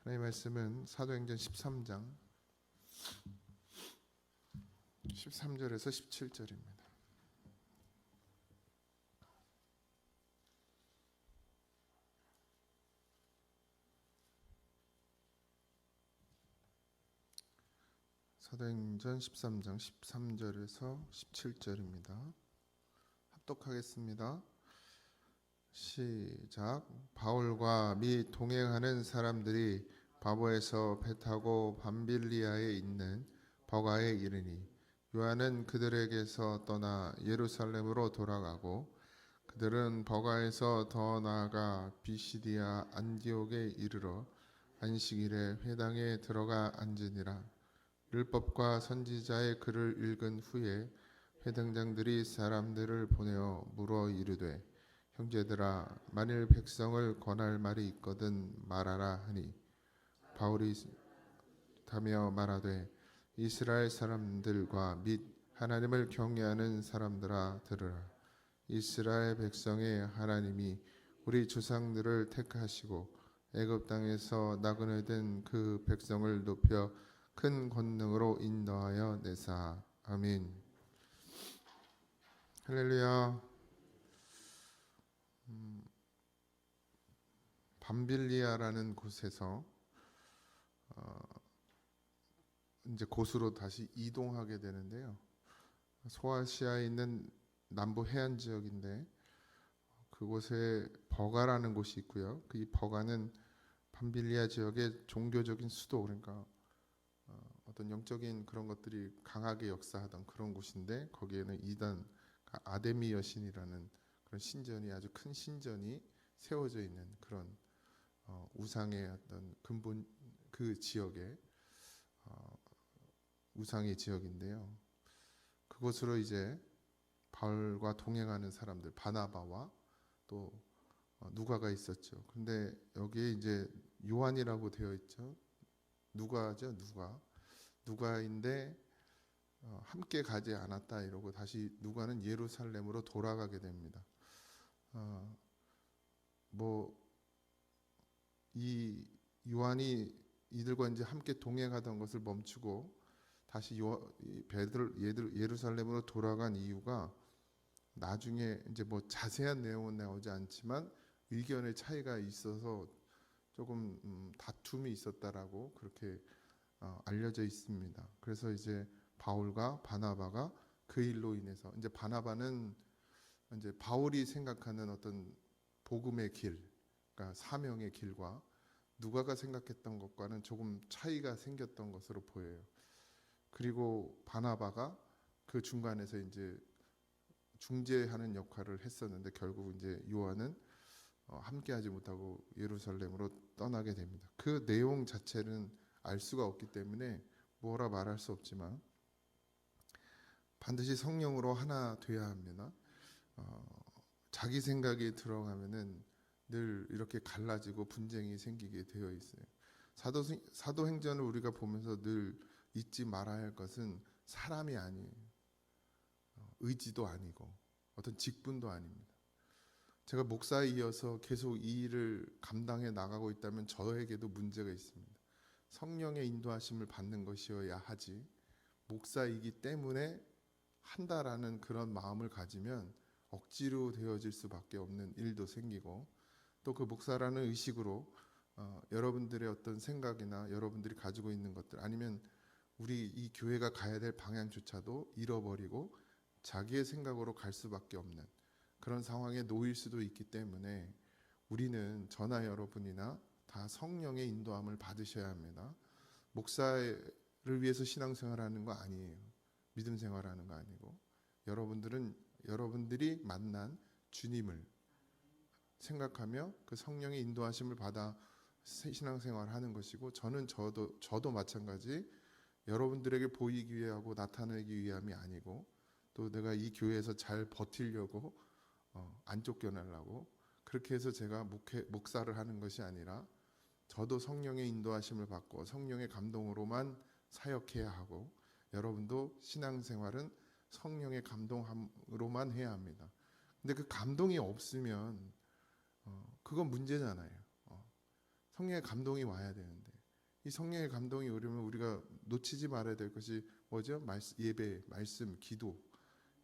하나님의 말씀은 사도행전 13장 13절에서 17절입니다. 사도행전 13장 13절에서 17절입니다. 합독하겠습니다. 시작. 바울과 및 동행하는 사람들이 바보에서 배 타고 밤빌리아에 있는 버가에 이르니 요한은 그들에게서 떠나 예루살렘으로 돌아가고 그들은 버가에서 더 나아가 비시디아 안디옥에 이르러 안식일에 회당에 들어가 앉으니라. 율법과 선지자의 글을 읽은 후에 회당장들이 사람들을 보내어 물어 이르되 형제들아, 만일 백성을 권할 말이 있거든 말하라 하니 바울이 다며 말하되 이스라엘 사람들과 및 하나님을 경외하는 사람들아 들으라. 이스라엘 백성의 하나님이 우리 조상들을 택하시고 애굽 땅에서 나그네 된 그 백성을 높여 큰 권능으로 인도하여 내사. 아멘. 할렐루야. 밤빌리아라는 곳에서 이제 곳으로 다시 이동하게 되는데요. 소아시아에 있는 남부 해안 지역인데 그곳에 버가라는 곳이 있고요. 이 버가는 밤빌리아 지역의 종교적인 수도, 그러니까 어떤 영적인 그런 것들이 강하게 역사하던 그런 곳인데 거기에는 이단 아데미 여신이라는 그런 신전이, 아주 큰 신전이 세워져 있는 그런 우상의 어떤 근본, 그 지역의 우상의 지역인데요. 그곳으로 이제 바울과 동행하는 사람들, 바나바와 또 누가가 있었죠. 근데 여기에 이제 요한이라고 되어 있죠. 누가죠, 누가인데 함께 가지 않았다 이러고 다시 누가는 예루살렘으로 돌아가게 됩니다. 이 요한이 이들과 이제 함께 동행하던 것을 멈추고 다시 예루살렘으로 돌아간 이유가 나중에 이제 자세한 내용은 나오지 않지만 의견의 차이가 있어서 조금 다툼이 있었다라고 그렇게 알려져 있습니다. 그래서 이제 바울과 바나바가 그 일로 인해서, 이제 바나바는 이제 바울이 생각하는 어떤 복음의 길, 그러니까 사명의 길과 누가가 생각했던 것과는 조금 차이가 생겼던 것으로 보여요. 그리고 바나바가 그 중간에서 이제 중재하는 역할을 했었는데 결국 이제 요한은 함께하지 못하고 예루살렘으로 떠나게 됩니다. 그 내용 자체는 알 수가 없기 때문에 뭐라 말할 수 없지만 반드시 성령으로 하나 돼야 합니다. 자기 생각이 들어가면은 늘 이렇게 갈라지고 분쟁이 생기게 되어 있어요. 사도행전을 우리가 보면서 늘 잊지 말아야 할 것은 사람이 아니에요. 의지도 아니고 어떤 직분도 아닙니다. 제가 목사에 이어서 계속 이 일을 감당해 나가고 있다면 저에게도 문제가 있습니다. 성령의 인도하심을 받는 것이어야 하지, 목사이기 때문에 한다라는 그런 마음을 가지면 억지로 되어질 수밖에 없는 일도 생기고, 또 그 목사라는 의식으로 여러분들의 어떤 생각이나 여러분들이 가지고 있는 것들, 아니면 우리 이 교회가 가야 될 방향조차도 잃어버리고 자기의 생각으로 갈 수밖에 없는 그런 상황에 놓일 수도 있기 때문에 우리는 저나 여러분이나 다 성령의 인도함을 받으셔야 합니다. 목사를 위해서 신앙생활하는 거 아니에요. 믿음 생활하는 거 아니고, 여러분들이 만난 주님을 생각하며 그 성령의 인도하심을 받아 신앙생활하는 것이고, 저도 마찬가지 여러분들에게 보이기 위하고 나타내기 위함이 아니고, 또 내가 이 교회에서 잘 버티려고 안 쫓겨나려고 그렇게 해서 제가 목사를 하는 것이 아니라, 저도 성령의 인도하심을 받고 성령의 감동으로만 사역해야 하고, 여러분도 신앙생활은 성령의 감동으로만 해야 합니다. 근데 그 감동이 없으면 그건 문제잖아요. 성령의 감동이 와야 되는데 이 성령의 감동이 오려면 우리가 놓치지 말아야 될 것이 뭐죠? 예배, 말씀, 기도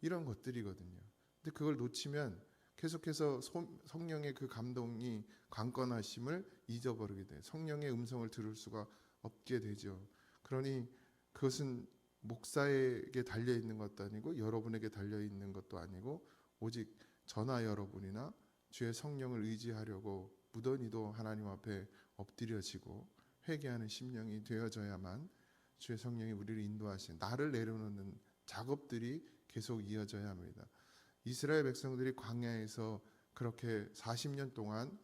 이런 것들이거든요. 근데 그걸 놓치면 계속해서 성령의 그 감동이 강건하심을 잊어버리게 돼요. 성령의 음성을 들을 수가 없게 되죠. 그러니 그것은 목사에게 달려 있는 것도 아니고 여러분에게 달려 있는 것도 아니고 오직 저나 여러분이나 주의 성령을 의지하려고 무던히도 하나님 앞에 엎드려지고 회개하는 심령이 되어져야만 주의 성령이 우리를 인도하신 나를 내려놓는 작업들이 계속 이어져야 합니다. 이스라엘 백성들이 광야에서 그렇게 40년 동안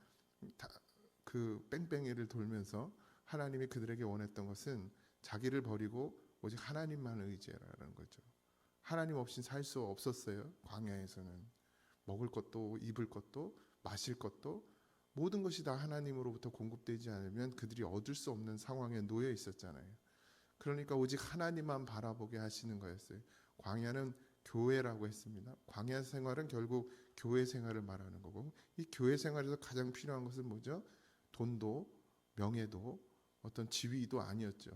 그 뺑뺑이를 돌면서 하나님이 그들에게 원했던 것은 자기를 버리고 오직 하나님만 의지하라는 거죠. 하나님 없이 살 수 없었어요. 광야에서는 먹을 것도 입을 것도 마실 것도 모든 것이 다 하나님으로부터 공급되지 않으면 그들이 얻을 수 없는 상황에 놓여 있었잖아요. 그러니까 오직 하나님만 바라보게 하시는 거였어요. 광야는 교회라고 했습니다. 광야 생활은 결국 교회 생활을 말하는 거고, 이 교회 생활에서 가장 필요한 것은 뭐죠? 돈도 명예도 어떤 지위도 아니었죠.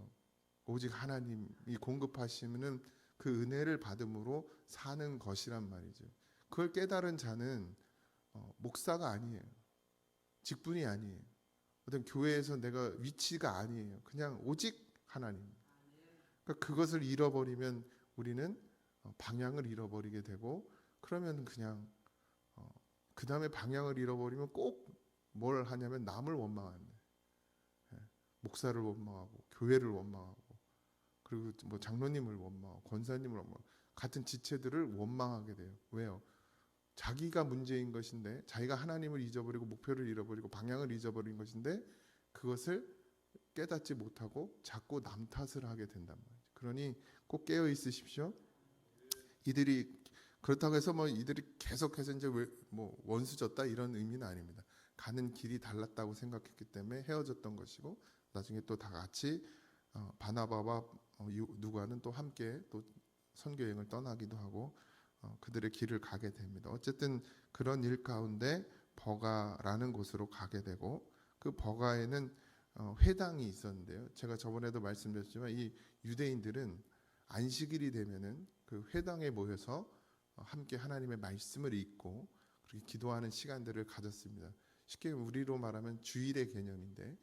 오직 하나님이 공급하시는 그 은혜를 받음으로 사는 것이란 말이죠. 그걸 깨달은 자는 목사가 아니에요. 직분이 아니에요. 어떤 교회에서 내가 위치가 아니에요. 그냥 오직 하나님. 그러니까 그것을 잃어버리면 우리는 방향을 잃어버리게 되고, 그러면 그냥 그 다음에 방향을 잃어버리면 꼭 뭘 하냐면 남을 원망하는, 목사를 원망하고 교회를 원망하고 그리고 뭐 장로님을 원망하고 권사님을 원망하고 같은 지체들을 원망하게 돼요. 왜요? 자기가 문제인 것인데, 자기가 하나님을 잊어버리고 목표를 잃어버리고 방향을 잊어버린 것인데 그것을 깨닫지 못하고 자꾸 남 탓을 하게 된단 말이죠. 그러니 꼭 깨어 있으십시오. 이들이 그렇다고 해서 뭐 이들이 계속해서 이제 뭐 원수졌다 이런 의미는 아닙니다. 가는 길이 달랐다고 생각했기 때문에 헤어졌던 것이고, 나중에 또 다 같이 바나바와 누가는 또 함께 또 선교 여행을 떠나기도 하고 그들의 길을 가게 됩니다. 어쨌든 그런 일 가운데 버가라는 곳으로 가게 되고, 그 버가에는 회당이 있었는데요. 제가 저번에도 말씀드렸지만 이 유대인들은 안식일이 되면은 그 회당에 모여서 함께 하나님의 말씀을 읽고 그렇게 기도하는 시간들을 가졌습니다. 쉽게 우리로 말하면 주일의 개념인데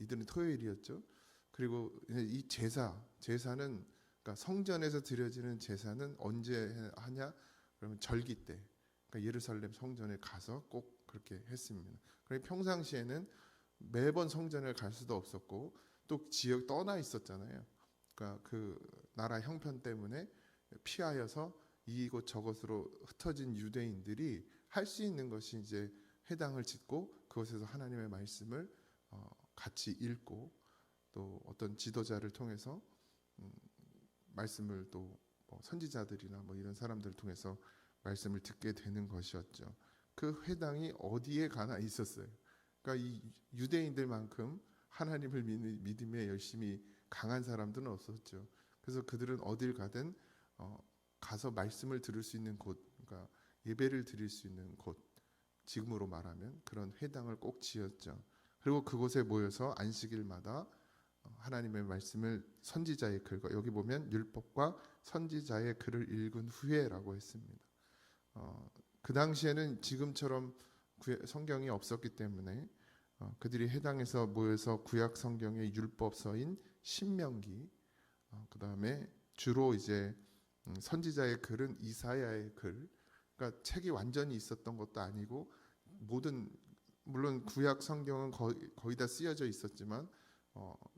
이들은 토요일이었죠. 그리고 이 제사는 그러니까 성전에서 드려지는 제사는 언제 하냐? 그러면 절기 때, 그러니까 예루살렘 성전에 가서 꼭 그렇게 했습니다. 그러니 평상시에는 매번 성전을 갈 수도 없었고 또 지역 떠나 있었잖아요. 그러니까 그 나라 형편 때문에 피하여서 이곳 저곳으로 흩어진 유대인들이 할 수 있는 것이 이제 회당을 짓고 그곳에서 하나님의 말씀을 같이 읽고 또 어떤 지도자를 통해서 말씀을 또 선지자들이나 뭐 이런 사람들을 통해서 말씀을 듣게 되는 것이었죠. 그 회당이 어디에 가나 있었어요. 그러니까 이 유대인들만큼 하나님을 믿음에 열심히 강한 사람들은 없었죠. 그래서 그들은 어딜 가든 가서 말씀을 들을 수 있는 곳, 그러니까 예배를 드릴 수 있는 곳, 지금으로 말하면 그런 회당을 꼭 지었죠. 그리고 그곳에 모여서 안식일마다 하나님의 말씀을 선지자의 글과, 여기 보면 율법과 선지자의 글을 읽은 후에라고 했습니다. 그 당시에는 지금처럼 성경이 없었기 때문에 그들이 회당에서 모여서 구약 성경의 율법서인 신명기, 그 다음에 주로 이제 선지자의 글은 이사야의 글, 그러니까 책이 완전히 있었던 것도 아니고 물론 구약 성경은 거의 다 쓰여져 있었지만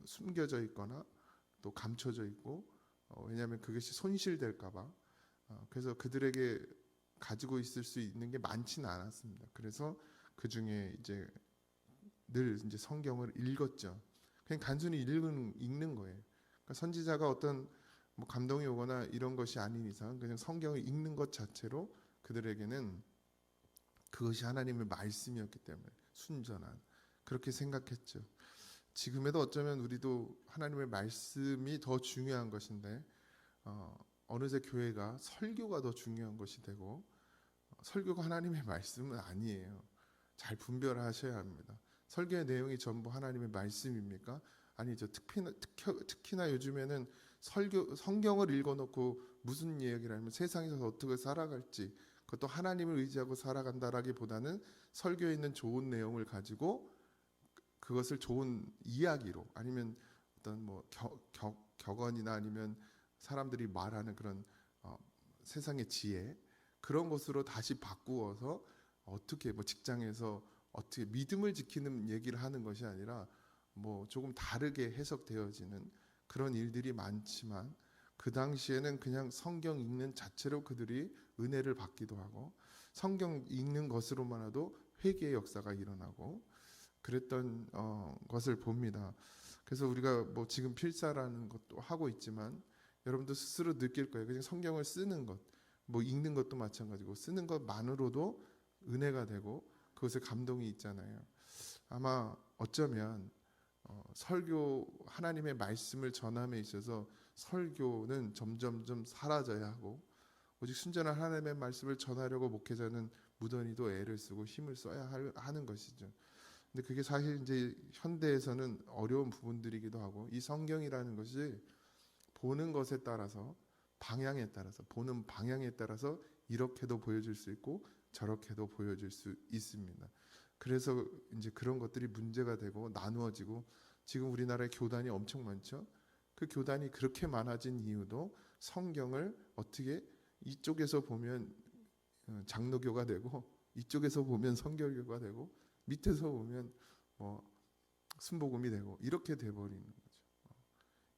숨겨져 있거나 또 감춰져 있고, 왜냐하면 그것이 손실될까봐 그래서 그들에게 가지고 있을 수 있는 게 많지는 않았습니다. 그래서 그 중에 이제 늘 이제 성경을 읽었죠. 그냥 단순히 읽는 거예요. 그러니까 선지자가 어떤 뭐 감동이 오거나 이런 것이 아닌 이상 그냥 성경을 읽는 것 자체로 그들에게는 그것이 하나님의 말씀이었기 때문에 순전한, 그렇게 생각했죠. 지금에도 어쩌면 우리도 하나님의 말씀이 더 중요한 것인데 어느새 교회가 설교가 더 중요한 것이 되고, 설교가 하나님의 말씀은 아니에요. 잘 분별하셔야 합니다. 설교의 내용이 전부 하나님의 말씀입니까? 아니죠. 특히나 요즘에는 성경을 읽어놓고 무슨 이야기를 하면 세상에서 어떻게 살아갈지, 그것도 하나님을 의지하고 살아간다라기보다는 설교에 있는 좋은 내용을 가지고 그것을 좋은 이야기로, 아니면 어떤 뭐 격언이나 아니면 사람들이 말하는 그런 세상의 지혜, 그런 것으로 다시 바꾸어서 어떻게 뭐 직장에서 어떻게 믿음을 지키는 얘기를 하는 것이 아니라 뭐 조금 다르게 해석되어지는 그런 일들이 많지만, 그 당시에는 그냥 성경 읽는 자체로 그들이 은혜를 받기도 하고, 성경 읽는 것으로만으로도 회개의 역사가 일어나고 그랬던 것을 봅니다. 그래서 우리가 뭐 지금 필사라는 것도 하고 있지만 여러분도 스스로 느낄 거예요. 그냥 성경을 쓰는 것, 뭐 읽는 것도 마찬가지고 쓰는 것만으로도 은혜가 되고 그것에 감동이 있잖아요. 아마 어쩌면 설교, 하나님의 말씀을 전함에 있어서 설교는 점점점 사라져야 하고, 오직 순전한 하나님의 말씀을 전하려고 목회자는 무던히도 애를 쓰고 힘을 써야 하는 것이죠. 근데 그게 사실 이제 현대에서는 어려운 부분들이기도 하고, 이 성경이라는 것이 보는 것에 따라서, 방향에 따라서, 보는 방향에 따라서 이렇게도 보여줄 수 있고 저렇게도 보여줄 수 있습니다. 그래서 이제 그런 것들이 문제가 되고 나누어지고, 지금 우리나라에 교단이 엄청 많죠. 그 교단이 그렇게 많아진 이유도 성경을 어떻게 이쪽에서 보면 장로교가 되고, 이쪽에서 보면 성결교가 되고, 밑에서 보면 뭐 순복음이 되고, 이렇게 돼 버리는 거죠.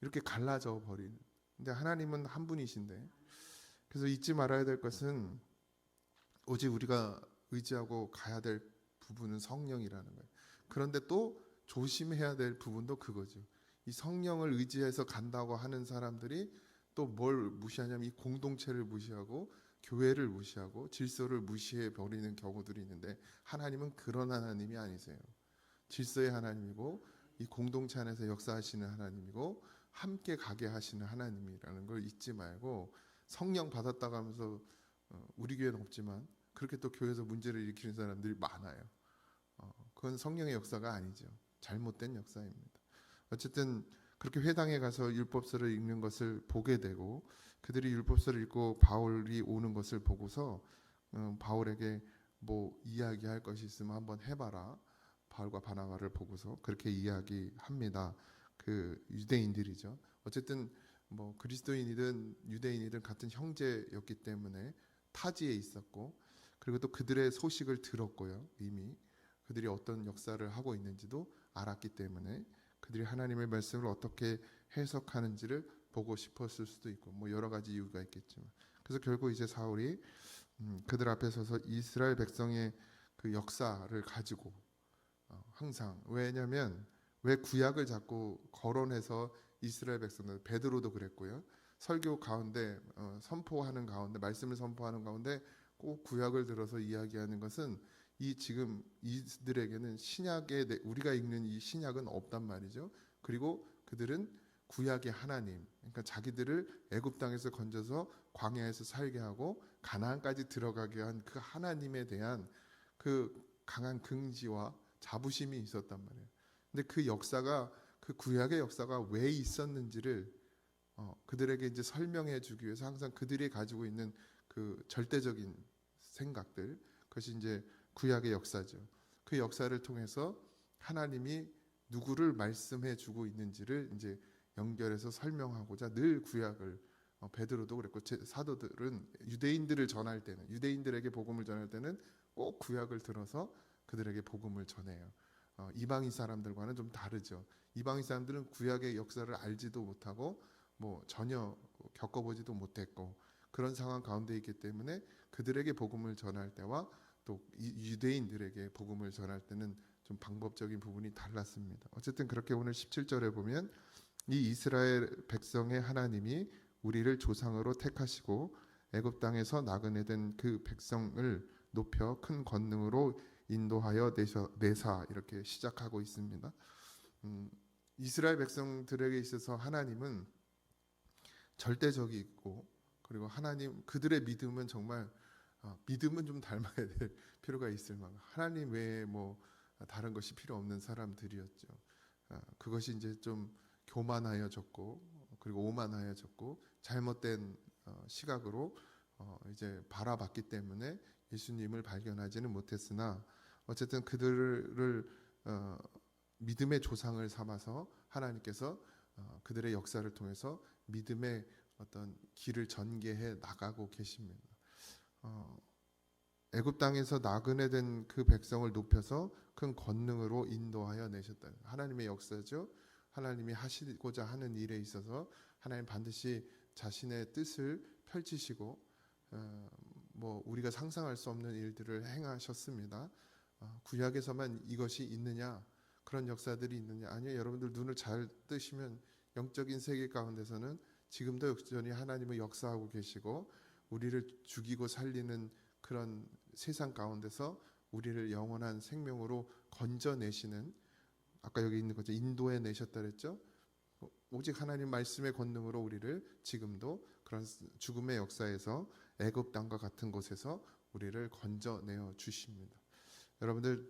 이렇게 갈라져 버리는. 근데 하나님은 한 분이신데, 그래서 잊지 말아야 될 것은 오직 우리가 의지하고 가야 될 부분은 성령이라는 거예요. 그런데 또 조심해야 될 부분도 그거죠. 이 성령을 의지해서 간다고 하는 사람들이 또 뭘 무시하냐면 이 공동체를 무시하고 교회를 무시하고 질서를 무시해 버리는 경우들이 있는데, 하나님은 그런 하나님이 아니세요. 질서의 하나님이고 이 공동체 안에서 역사하시는 하나님이고 함께 가게 하시는 하나님이라는 걸 잊지 말고, 성령 받았다고 하면서 우리 교회는 없지만 그렇게 또 교회에서 문제를 일으키는 사람들이 많아요. 그건 성령의 역사가 아니죠. 잘못된 역사입니다. 어쨌든 그렇게 회당에 가서 율법서를 읽는 것을 보게 되고, 그들이 율법서를 읽고 바울이 오는 것을 보고서 바울에게 뭐 이야기할 것이 있으면 한번 해봐라. 바울과 바나바를 보고서 그렇게 이야기합니다. 그 유대인들이죠. 어쨌든 뭐 그리스도인이든 유대인이든 같은 형제였기 때문에 타지에 있었고, 그리고 또 그들의 소식을 들었고요. 이미 그들이 어떤 역사를 하고 있는지도 알았기 때문에 그들이 하나님의 말씀을 어떻게 해석하는지를 보고 싶었을 수도 있고, 뭐 여러 가지 이유가 있겠지만, 그래서 결국 이제 사울이 그들 앞에 서서 이스라엘 백성의 그 역사를 가지고 항상, 왜냐하면 왜 구약을 자꾸 거론해서 이스라엘 백성들, 베드로도 그랬고요. 설교 가운데 선포하는 가운데, 말씀을 선포하는 가운데 꼭 구약을 들어서 이야기하는 것은, 이 지금 이들에게는 신약의, 우리가 읽는 이 신약은 없단 말이죠. 그리고 그들은 구약의 하나님, 그러니까 자기들을 애굽 땅에서 건져서 광야에서 살게 하고 가나안까지 들어가게 한 그 하나님에 대한 그 강한 긍지와 자부심이 있었단 말이에요. 근데 그 역사가, 그 구약의 역사가 왜 있었는지를 그들에게 이제 설명해 주기 위해서 항상 그들이 가지고 있는 그 절대적인 생각들, 그것이 이제 구약의 역사죠. 그 역사를 통해서 하나님이 누구를 말씀해 주고 있는지를 이제 연결해서 설명하고자 늘 구약을, 베드로도 그랬고 사도들은 유대인들을 전할 때는, 유대인들에게 복음을 전할 때는 꼭 구약을 들어서 그들에게 복음을 전해요. 이방인 사람들과는 좀 다르죠. 이방인 사람들은 구약의 역사를 알지도 못하고 뭐 전혀 겪어보지도 못했고 그런 상황 가운데 있기 때문에 그들에게 복음을 전할 때와 또 유대인들에게 복음을 전할 때는 좀 방법적인 부분이 달랐습니다. 어쨌든 그렇게 오늘 17절에 보면 이 이스라엘 백성의 하나님이 우리를 조상으로 택하시고 애굽 땅에서 나그네 된 그 백성을 높여 큰 권능으로 인도하여 내사, 이렇게 시작하고 있습니다. 이스라엘 백성들에게 있어서 하나님은 절대적이고, 그리고 하나님, 그들의 믿음은 정말 믿음은 좀 닮아야 될 필요가 있을 만큼 하나님 외에 뭐 다른 것이 필요 없는 사람들이었죠. 그것이 이제 좀 교만하여졌고 그리고 오만하여졌고 잘못된 시각으로 이제 바라봤기 때문에 예수님을 발견하지는 못했으나 어쨌든 그들을 믿음의 조상을 삼아서 하나님께서 그들의 역사를 통해서 믿음의 어떤 길을 전개해 나가고 계십니다. 애굽 땅에서 나그네 된 그 백성을 높여서 큰 권능으로 인도하여 내셨다. 하나님의 역사죠. 하나님이 하시고자 하는 일에 있어서 하나님 반드시 자신의 뜻을 펼치시고 뭐 우리가 상상할 수 없는 일들을 행하셨습니다. 구약에서만 이것이 있느냐? 그런 역사들이 있느냐? 아니요. 여러분들 눈을 잘 뜨시면 영적인 세계 가운데서는 지금도 여전히 하나님은 역사하고 계시고 우리를 죽이고 살리는 그런 세상 가운데서 우리를 영원한 생명으로 건져내시는, 아까 여기 있는 거죠. 인도해 내셨다 그랬죠. 오직 하나님 말씀의 권능으로 우리를 지금도 그런 죽음의 역사에서 애굽 땅과 같은 곳에서 우리를 건져내어 주십니다. 여러분들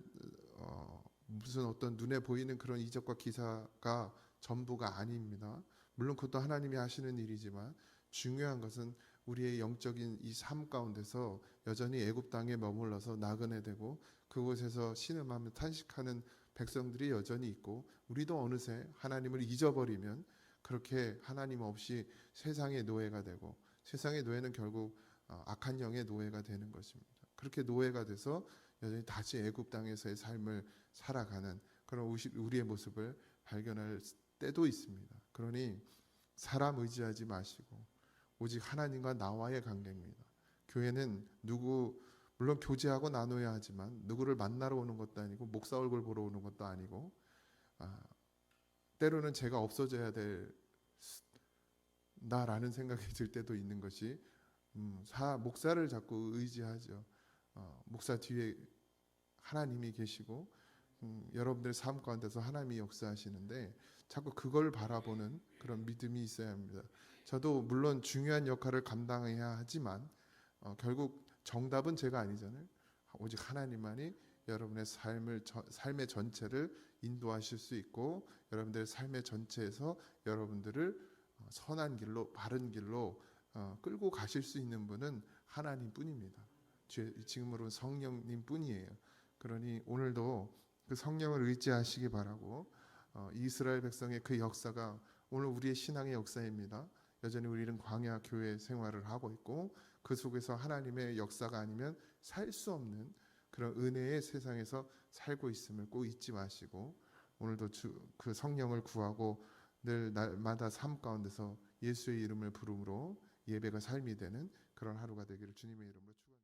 무슨 어떤 눈에 보이는 그런 이적과 기사가 전부가 아닙니다. 물론 그것도 하나님이 하시는 일이지만 중요한 것은 우리의 영적인 이 삶 가운데서 여전히 애굽 땅에 머물러서 나그네 되고 그곳에서 신음하며 탄식하는 백성들이 여전히 있고 우리도 어느새 하나님을 잊어버리면 그렇게 하나님 없이 세상의 노예가 되고 세상의 노예는 결국 악한 영의 노예가 되는 것입니다. 그렇게 노예가 돼서 여전히 다시 애굽 땅에서의 삶을 살아가는 그런 우리의 모습을 발견할 때도 있습니다. 그러니 사람 의지하지 마시고 오직 하나님과 나와의 관계입니다. 교회는 물론 교제하고 나눠야 하지만 누구를 만나러 오는 것도 아니고 목사 얼굴 보러 오는 것도 아니고 때로는 제가 없어져야 된다라는 생각이 들 때도 있는 것이 목사를 자꾸 의지하죠. 목사 뒤에 하나님이 계시고 여러분들의 삶 가운데서 하나님이 역사하시는데 자꾸 그걸 바라보는 그런 믿음이 있어야 합니다. 저도 물론 중요한 역할을 감당해야 하지만 결국 정답은 제가 아니잖아요. 오직 하나님만이 여러분의 삶의 전체를 인도하실 수 있고 여러분들의 삶의 전체에서 여러분들을 선한 길로 바른 길로 끌고 가실 수 있는 분은 하나님뿐입니다. 지금으로는 성령님 뿐이에요. 그러니 오늘도 그 성령을 의지하시기 바라고 이스라엘 백성의 그 역사가 오늘 우리의 신앙의 역사입니다. 여전히 우리는 광야 교회 생활을 하고 있고 그 속에서 하나님의 역사가 아니면 살 수 없는 그런 은혜의 세상에서 살고 있음을 꼭 잊지 마시고 오늘도 그 성령을 구하고 늘 날마다 삶 가운데서 예수의 이름을 부름으로 예배가 삶이 되는 그런 하루가 되기를 주님의 이름으로 축원합니다.